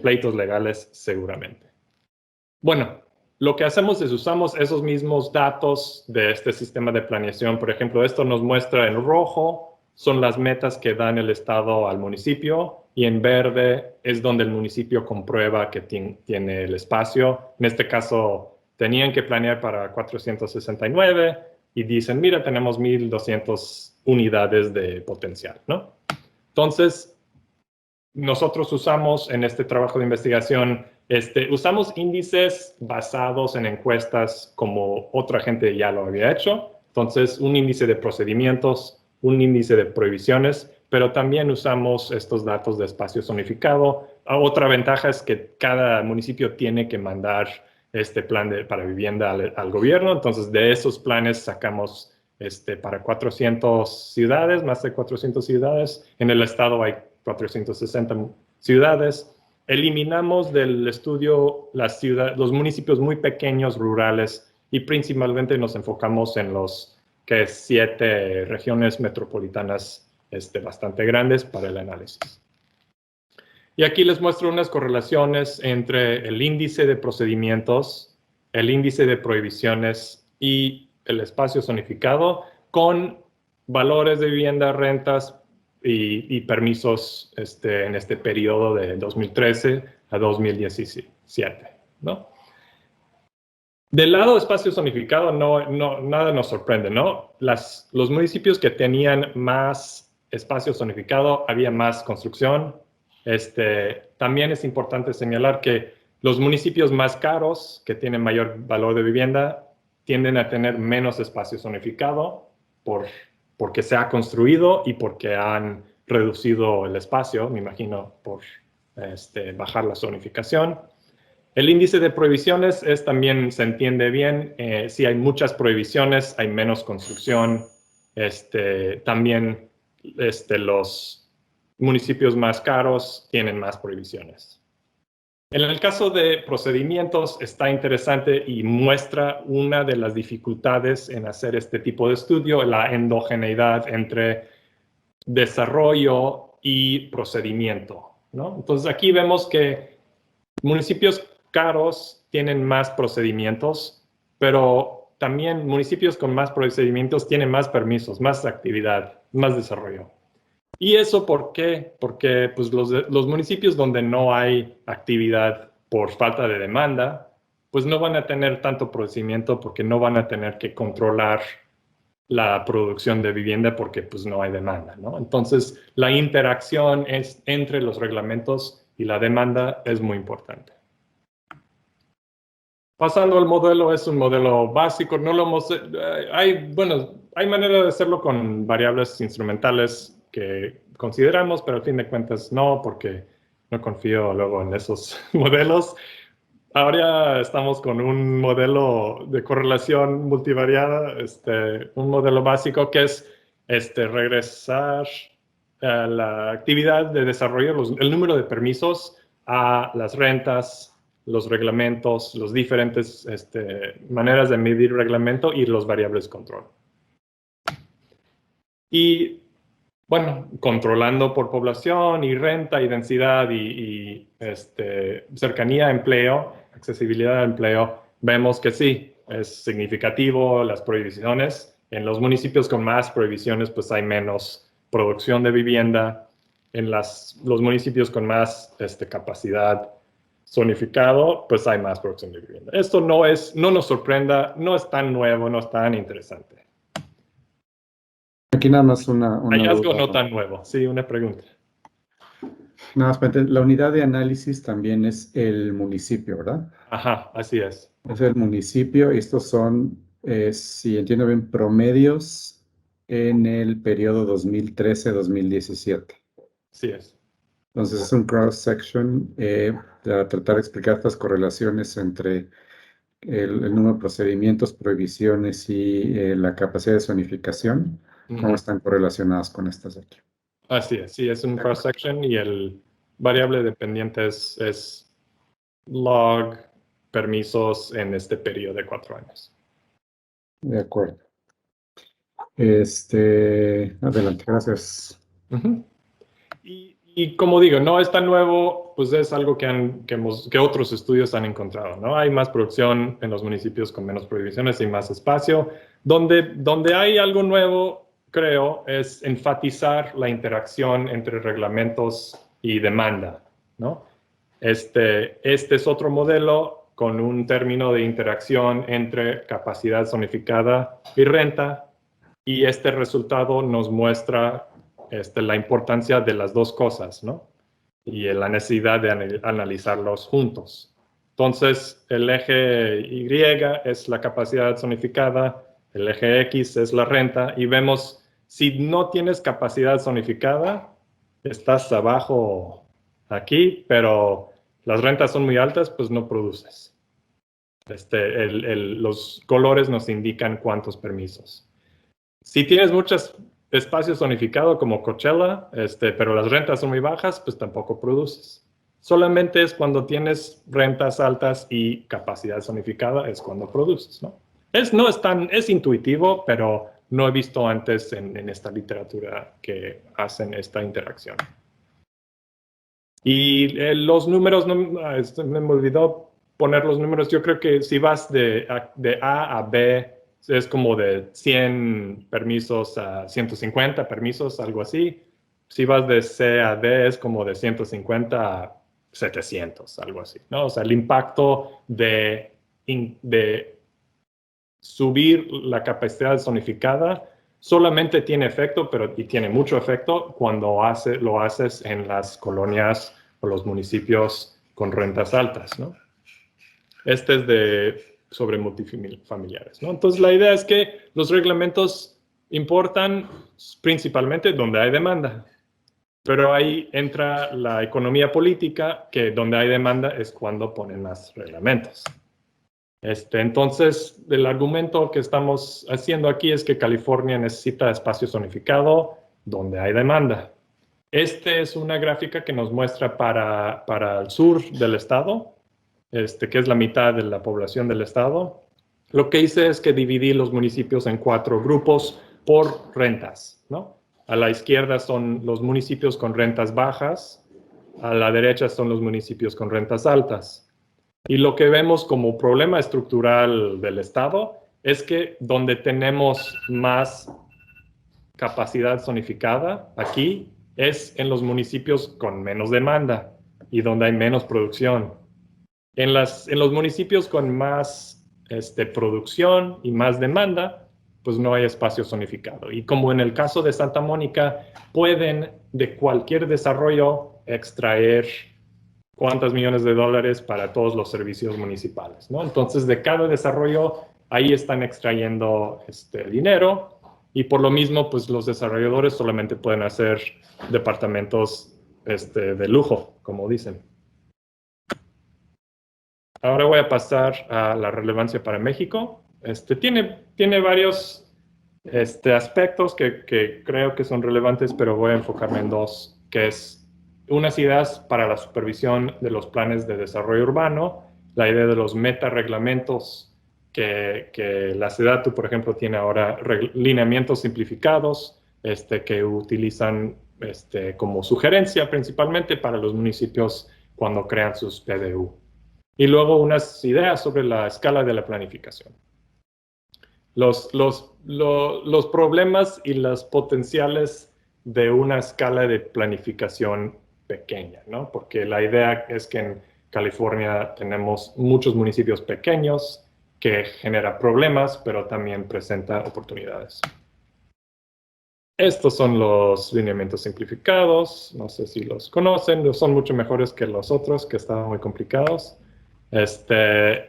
pleitos legales seguramente. Bueno, lo que hacemos es usamos esos mismos datos de este sistema de planeación. Por ejemplo, esto nos muestra en rojo, son las metas que dan el Estado al municipio, y en verde es donde el municipio comprueba que tiene el espacio. En este caso, tenían que planear para 469 y dicen, mira, tenemos 1.200 unidades de potencial, ¿no? Entonces, nosotros usamos en este trabajo de investigación, usamos índices basados en encuestas como otra gente ya lo había hecho. Entonces, un índice de procedimientos, un índice de prohibiciones, pero también usamos estos datos de espacio zonificado. Otra ventaja es que cada municipio tiene que mandar este plan para vivienda al gobierno. Entonces, de esos planes sacamos para 400 ciudades, más de 400 ciudades. En el estado hay 460 ciudades. Eliminamos del estudio los municipios muy pequeños, rurales, y principalmente nos enfocamos en los 7 regiones metropolitanas bastante grandes para el análisis. Y aquí les muestro unas correlaciones entre el índice de procedimientos, el índice de prohibiciones y el espacio zonificado con valores de vivienda, rentas y permisos en este periodo de 2013 a 2017, ¿no? Del lado de espacio zonificado, nada nos sorprende, ¿no? Los municipios que tenían más espacio zonificado, había más construcción. También es importante señalar que los municipios más caros, que tienen mayor valor de vivienda, tienden a tener menos espacio zonificado porque se ha construido y porque han reducido el espacio, me imagino, por bajar la zonificación. El índice de prohibiciones también se entiende bien. Si hay muchas prohibiciones, hay menos construcción. También los municipios más caros tienen más prohibiciones. En el caso de procedimientos está interesante y muestra una de las dificultades en hacer este tipo de estudio, la endogeneidad entre desarrollo y procedimiento, ¿no? Entonces aquí vemos que municipios caros tienen más procedimientos, pero también municipios con más procedimientos tienen más permisos, más actividad, más desarrollo. ¿Y eso por qué? Porque pues, los municipios donde no hay actividad por falta de demanda, pues no van a tener tanto procedimiento porque no van a tener que controlar la producción de vivienda porque pues no hay demanda, ¿no? Entonces, la interacción entre los reglamentos y la demanda es muy importante. Pasando al modelo, es un modelo básico, no lo hemos, hay manera de hacerlo con variables instrumentales que consideramos, pero al fin de cuentas no, porque no confío luego en esos modelos. Ahora estamos con un modelo de correlación multivariada, un modelo básico que es regresar a la actividad de desarrollo, el número de permisos a las rentas, los reglamentos, las diferentes maneras de medir reglamento y los variables control. Y bueno, controlando por población y renta y densidad y cercanía a empleo, accesibilidad al empleo, vemos que sí, es significativo las prohibiciones. En los municipios con más prohibiciones, pues hay menos producción de vivienda. En los municipios con más capacidad zonificado, pues hay más producción de vivienda. Esto no nos sorprenda, no es tan nuevo, no es tan interesante. Aquí nada más una Hallazgo duda. no tan nuevo, sí, una pregunta. Nada más, la unidad de análisis también es el municipio, ¿verdad? Ajá, así es. Es el municipio y estos son, si entiendo bien, promedios en el periodo 2013-2017. Sí es. Entonces es un cross-section para tratar de explicar estas correlaciones entre el número de procedimientos, prohibiciones y la capacidad de zonificación, cómo Ujú. están correlacionadas con estas de aquí. Así es, sí, es un De acuerdo. cross-section y el variable dependiente es log permisos en este periodo de 4 años. De acuerdo. Adelante, gracias. Ujú. Y como digo, no es tan nuevo, pues es algo que otros estudios han encontrado, ¿no? Hay más producción en los municipios con menos prohibiciones y más espacio. Donde hay algo nuevo, creo, es enfatizar la interacción entre reglamentos y demanda, ¿no? Este es otro modelo con un término de interacción entre capacidad zonificada y renta, y este resultado nos muestra la importancia de las dos cosas, ¿no? Y la necesidad de analizarlos juntos. Entonces, el eje Y es la capacidad zonificada, el eje X es la renta, y vemos, si no tienes capacidad zonificada, estás abajo aquí, pero las rentas son muy altas, pues no produces. Los colores nos indican cuántos permisos. Si tienes muchos espacios zonificados como Coachella, pero las rentas son muy bajas, pues tampoco produces. Solamente es cuando tienes rentas altas y capacidad zonificada es cuando produces, ¿no? No es es intuitivo, pero no he visto antes en esta literatura que hacen esta interacción. Y los números, no, me olvidó poner los números. Yo creo que si vas de A a B, es como de 100 permisos a 150 permisos, algo así. Si vas de C a D, es como de 150 a 700, algo así, ¿no? O sea, el impacto de subir la capacidad zonificada solamente tiene efecto, y tiene mucho efecto cuando lo haces en las colonias o los municipios con rentas altas, ¿no? Este es sobre multifamiliares, ¿no? Entonces, la idea es que los reglamentos importan principalmente donde hay demanda, pero ahí entra la economía política, que donde hay demanda es cuando ponen más reglamentos. Entonces, el argumento que estamos haciendo aquí es que California necesita espacio zonificado donde hay demanda. Esta es una gráfica que nos muestra para el sur del estado, que es la mitad de la población del estado. Lo que hice es que dividí los municipios en 4 grupos por rentas, ¿no? A la izquierda son los municipios con rentas bajas, a la derecha son los municipios con rentas altas. Y lo que vemos como problema estructural del Estado es que donde tenemos más capacidad zonificada aquí es en los municipios con menos demanda y donde hay menos producción. En los municipios con más producción y más demanda, pues no hay espacio zonificado. Y como en el caso de Santa Mónica, pueden de cualquier desarrollo extraer cuántos millones de dólares para todos los servicios municipales, ¿no? Entonces, de cada desarrollo, ahí están extrayendo dinero, y por lo mismo, pues los desarrolladores solamente pueden hacer departamentos de lujo, como dicen. Ahora voy a pasar a la relevancia para México. Tiene varios aspectos que creo que son relevantes, pero voy a enfocarme en dos, que es unas ideas para la supervisión de los planes de desarrollo urbano, la idea de los metareglamentos que la SEDATU, por ejemplo, tiene ahora lineamientos simplificados que utilizan como sugerencia principalmente para los municipios cuando crean sus PDU. Y luego unas ideas sobre la escala de la planificación. Los problemas y las potenciales de una escala de planificación pequeña, ¿no? Porque la idea es que en California tenemos muchos municipios pequeños que genera problemas, pero también presenta oportunidades. Estos son los lineamientos simplificados, no sé si los conocen, son mucho mejores que los otros que estaban muy complicados.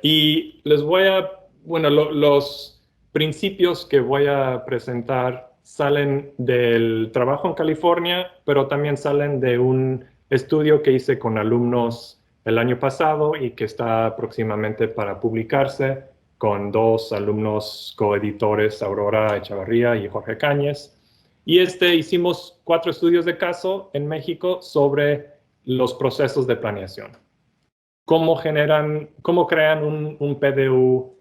Y les voy a, bueno, los principios que voy a presentar salen del trabajo en California, pero también salen de un estudio que hice con alumnos el año pasado y que está próximamente para publicarse con 2 alumnos coeditores, Aurora Echavarría y Jorge Cáñez. Y hicimos 4 estudios de caso en México sobre los procesos de planeación. Cómo crean un PDU,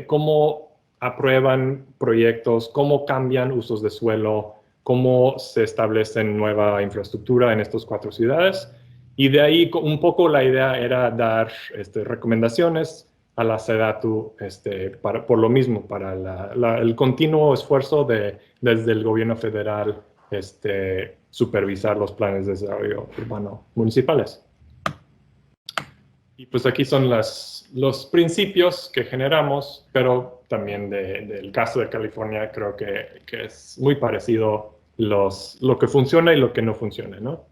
cómo aprueban proyectos, cómo cambian usos de suelo, cómo se establecen nueva infraestructura en estas 4 ciudades. Y de ahí un poco la idea era dar recomendaciones a la SEDATU por lo mismo, para el continuo esfuerzo desde el gobierno federal supervisar los planes de desarrollo urbano municipales. Y pues aquí son los principios que generamos, pero también del caso de California creo que es muy parecido lo que funciona y lo que no funciona, ¿no?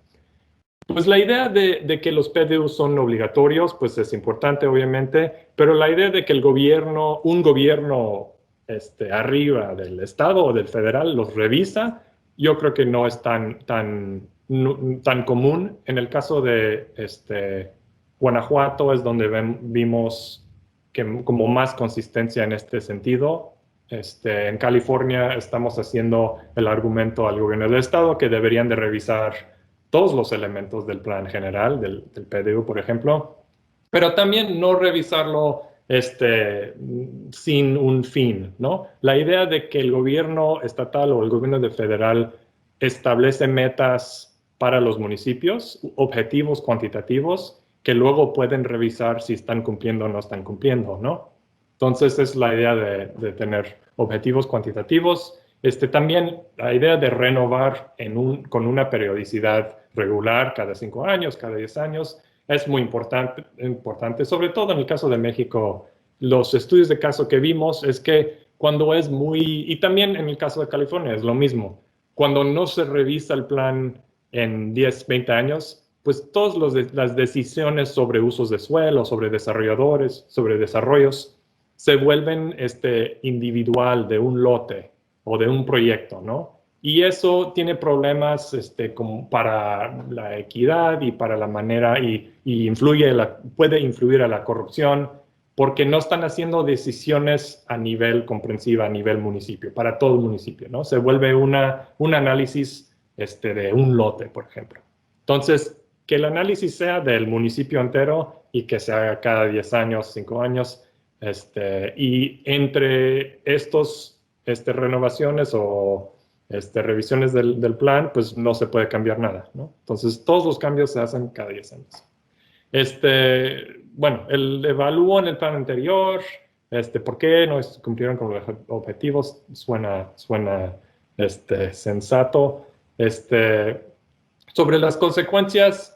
Pues la idea de que los PDU son obligatorios, pues es importante obviamente, pero la idea de que un gobierno arriba del estado o del federal los revisa, yo creo que no es tan común. En el caso de Guanajuato es donde vimos como más consistencia en este sentido. En California estamos haciendo el argumento al gobierno del estado que deberían de revisar todos los elementos del plan general, del PDU, por ejemplo, pero también no revisarlo sin un fin, ¿no? La idea de que el gobierno estatal o el gobierno federal establece metas para los municipios, objetivos cuantitativos, que luego pueden revisar si están cumpliendo o no están cumpliendo, ¿no? Entonces es la idea de tener objetivos cuantitativos. También la idea de renovar con una periodicidad regular cada 5 años, cada 10 años, es muy importante. Sobre todo en el caso de México, los estudios de caso que vimos es que cuando es y también en el caso de California es lo mismo, cuando no se revisa el plan en 10, 20 años, pues todas las decisiones sobre usos de suelo, sobre desarrolladores, sobre desarrollos, se vuelven individual de un lote o de un proyecto, ¿no? Y eso tiene problemas como para la equidad y para la manera, y puede influir a la corrupción, porque no están haciendo decisiones a nivel comprensiva, a nivel municipio, para todo el municipio, ¿no? Se vuelve un análisis de un lote, por ejemplo. Entonces, que el análisis sea del municipio entero y que se haga cada 10 años, 5 años, y entre estos renovaciones o revisiones del plan, pues no se puede cambiar nada, ¿no? Entonces, todos los cambios se hacen cada 10 años. Bueno, el evalúo en el plan anterior, ¿por qué no cumplieron con los objetivos? Suena sensato. Sobre las consecuencias,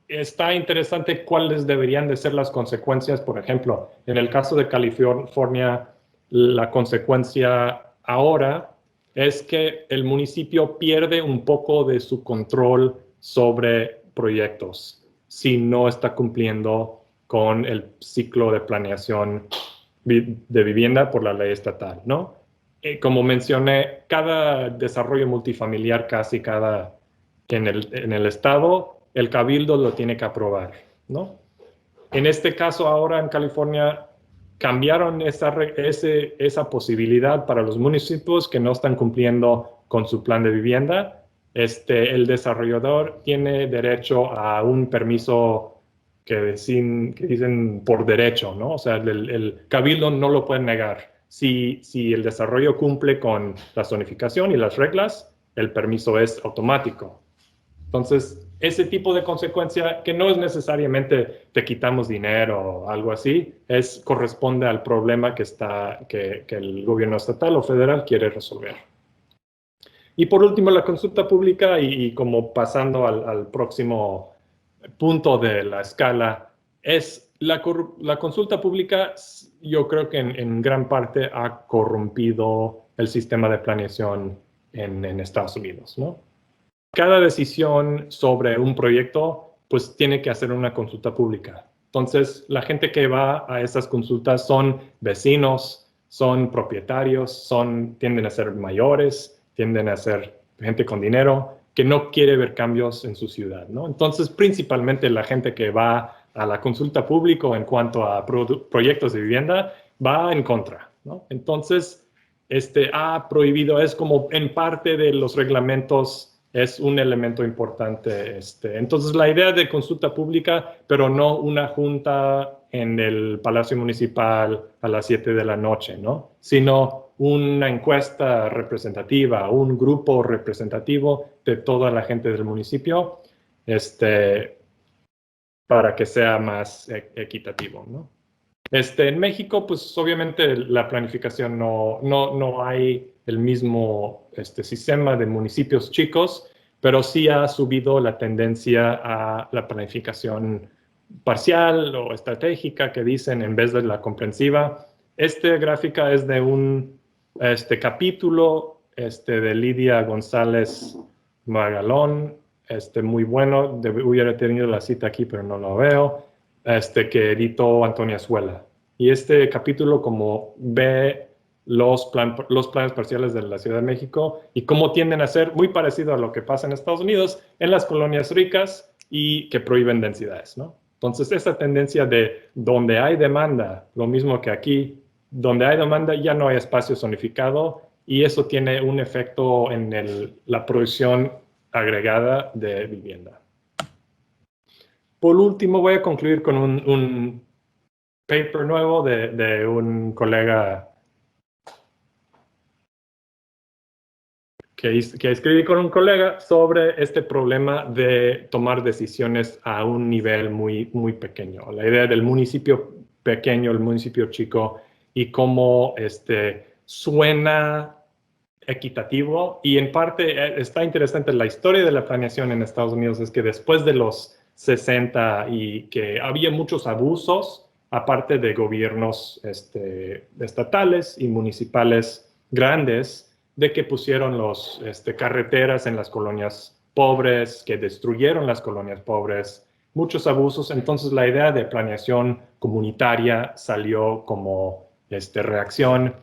está interesante cuáles deberían de ser las consecuencias. Por ejemplo, en el caso de California, la consecuencia ahora es que el municipio pierde un poco de su control sobre proyectos si no está cumpliendo con el ciclo de planeación de vivienda por la ley estatal, ¿no? Como mencioné, cada desarrollo multifamiliar, casi en el estado, el cabildo lo tiene que aprobar, ¿no? En este caso ahora en California cambiaron esa posibilidad para los municipios que no están cumpliendo con su plan de vivienda. El desarrollador tiene derecho a un permiso que dicen por derecho, ¿no? O sea, el cabildo no lo puede negar. Si el desarrollo cumple con la zonificación y las reglas, el permiso es automático. Entonces, ese tipo de consecuencia, que no es necesariamente te quitamos dinero o algo así, corresponde al problema que el gobierno estatal o federal quiere resolver. Y por último, la consulta pública, y como pasando al próximo punto de la escala, es la consulta pública. Yo creo que en gran parte ha corrompido el sistema de planeación en Estados Unidos, ¿no? Cada decisión sobre un proyecto, pues tiene que hacer una consulta pública. Entonces, la gente que va a esas consultas son vecinos, son propietarios, tienden a ser mayores, tienden a ser gente con dinero que no quiere ver cambios en su ciudad, ¿no? Entonces, principalmente la gente que va a la consulta pública en cuanto a proyectos de vivienda va en contra, ¿no? Entonces, ha prohibido, es como en parte de los reglamentos, es un elemento importante. Entonces, la idea de consulta pública, pero no una junta en el Palacio Municipal a las 7 de la noche, ¿no? Sino una encuesta representativa, un grupo representativo de toda la gente del municipio, para que sea más equitativo, ¿no? En México, pues obviamente la planificación no hay el mismo sistema de municipios chicos, pero sí ha subido la tendencia a la planificación parcial o estratégica que dicen en vez de la comprensiva. Esta gráfica es de un capítulo de Lidia González Magalón, muy bueno. Hubiera tenido la cita aquí, pero no lo veo. Que editó Antonia Suela. Y este capítulo como ve los planes parciales de la Ciudad de México y cómo tienden a ser muy parecido a lo que pasa en Estados Unidos en las colonias ricas y que prohíben densidades, ¿no? Entonces, esa tendencia de donde hay demanda, lo mismo que aquí, donde hay demanda ya no hay espacio zonificado y eso tiene un efecto en la producción agregada de vivienda. Por último, voy a concluir con un paper nuevo de un colega que escribí con un colega sobre este problema de tomar decisiones a un nivel muy, muy pequeño. La idea del municipio pequeño, el municipio chico, y cómo suena equitativo. Y en parte está interesante la historia de la planeación en Estados Unidos, es que después de los 60 y que había muchos abusos, aparte de gobiernos estatales y municipales grandes, de que pusieron los carreteras en las colonias pobres, que destruyeron las colonias pobres, muchos abusos. Entonces la idea de planeación comunitaria salió como reacción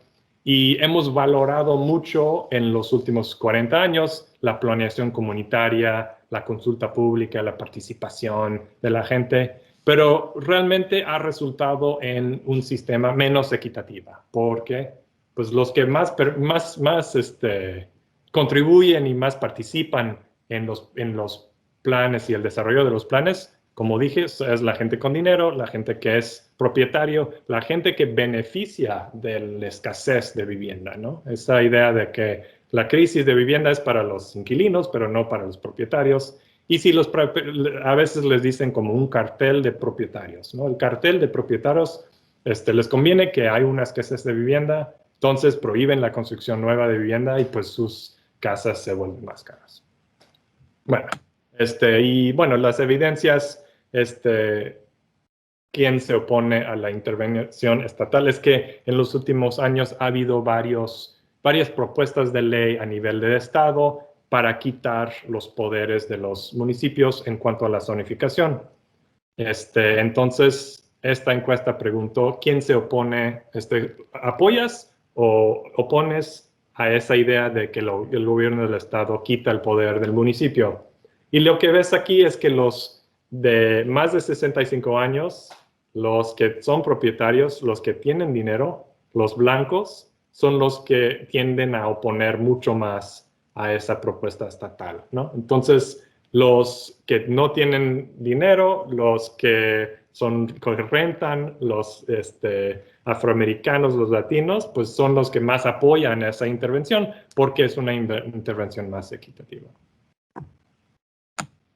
y hemos valorado mucho en los últimos 40 años la planeación comunitaria, la consulta pública, la participación de la gente, pero realmente ha resultado en un sistema menos equitativo, porque pues los que más contribuyen y más participan en los planes y el desarrollo de los planes, como dije, es la gente con dinero, la gente que es propietario, la gente que beneficia de la escasez de vivienda, ¿no? Esa idea de que la crisis de vivienda es para los inquilinos, pero no para los propietarios. Y si a veces les dicen como un cartel de propietarios, ¿no? El cartel de propietarios les conviene que hay una escasez de vivienda, entonces prohíben la construcción nueva de vivienda y pues sus casas se vuelven más caras. Bueno, y bueno, las evidencias, quién se opone a la intervención estatal es que en los últimos años ha habido varias propuestas de ley a nivel de estado para quitar los poderes de los municipios en cuanto a la zonificación. Entonces, esta encuesta preguntó, ¿quién se opone? ¿Apoyas o opones a esa idea de que el gobierno del estado quita el poder del municipio? Y lo que ves aquí es que los de más de 65 años, los que son propietarios, los que tienen dinero, los blancos, son los que tienden a oponer mucho más a esa propuesta estatal, ¿no? Entonces, los que no tienen dinero, los que rentan, los afroamericanos, los latinos, pues son los que más apoyan esa intervención porque es una intervención más equitativa.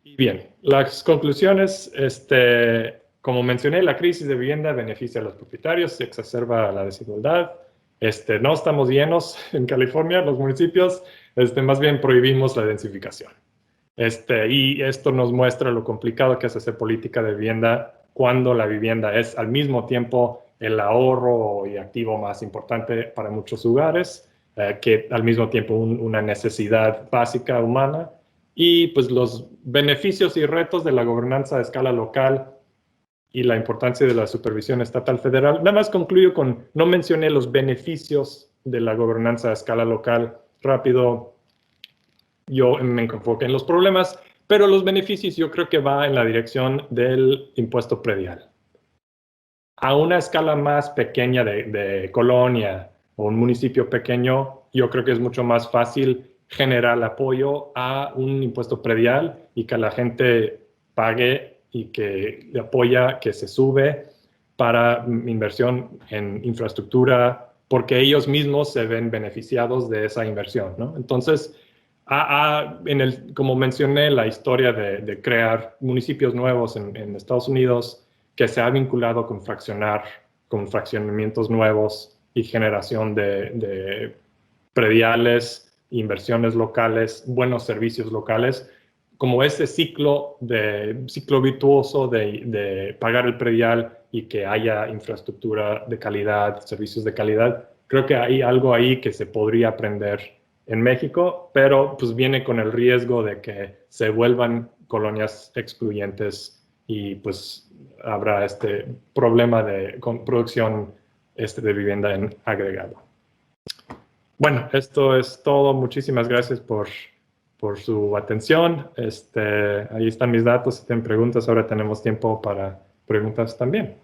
Y bien, las conclusiones, como mencioné, la crisis de vivienda beneficia a los propietarios, se exacerba la desigualdad. No estamos llenos en California, los municipios, más bien prohibimos la densificación. Y esto nos muestra lo complicado que es hacer política de vivienda cuando la vivienda es al mismo tiempo el ahorro y activo más importante para muchos lugares, que al mismo tiempo una necesidad básica humana. Y pues los beneficios y retos de la gobernanza a escala local y la importancia de la supervisión estatal federal. Nada más concluyo con, no mencioné los beneficios de la gobernanza a escala local rápido. yo me enfoqué en los problemas, pero los beneficios yo creo que va en la dirección del impuesto predial. A una escala más pequeña de colonia o un municipio pequeño, yo creo que es mucho más fácil generar apoyo a un impuesto predial y que la gente pague y que le apoya, que se sube para inversión en infraestructura, porque ellos mismos se ven beneficiados de esa inversión, ¿no? Entonces, como mencioné, la historia de crear municipios nuevos en Estados Unidos, que se ha vinculado con fraccionamientos nuevos y generación de prediales, inversiones locales, buenos servicios locales, como ese ciclo virtuoso de pagar el predial y que haya infraestructura de calidad, servicios de calidad. Creo que hay algo ahí que se podría aprender en México, pero pues viene con el riesgo de que se vuelvan colonias excluyentes y pues habrá este problema con producción de vivienda en agregado. Bueno, esto es todo. Muchísimas gracias por su atención. Ahí están mis datos. Si tienen preguntas, ahora tenemos tiempo para preguntas también.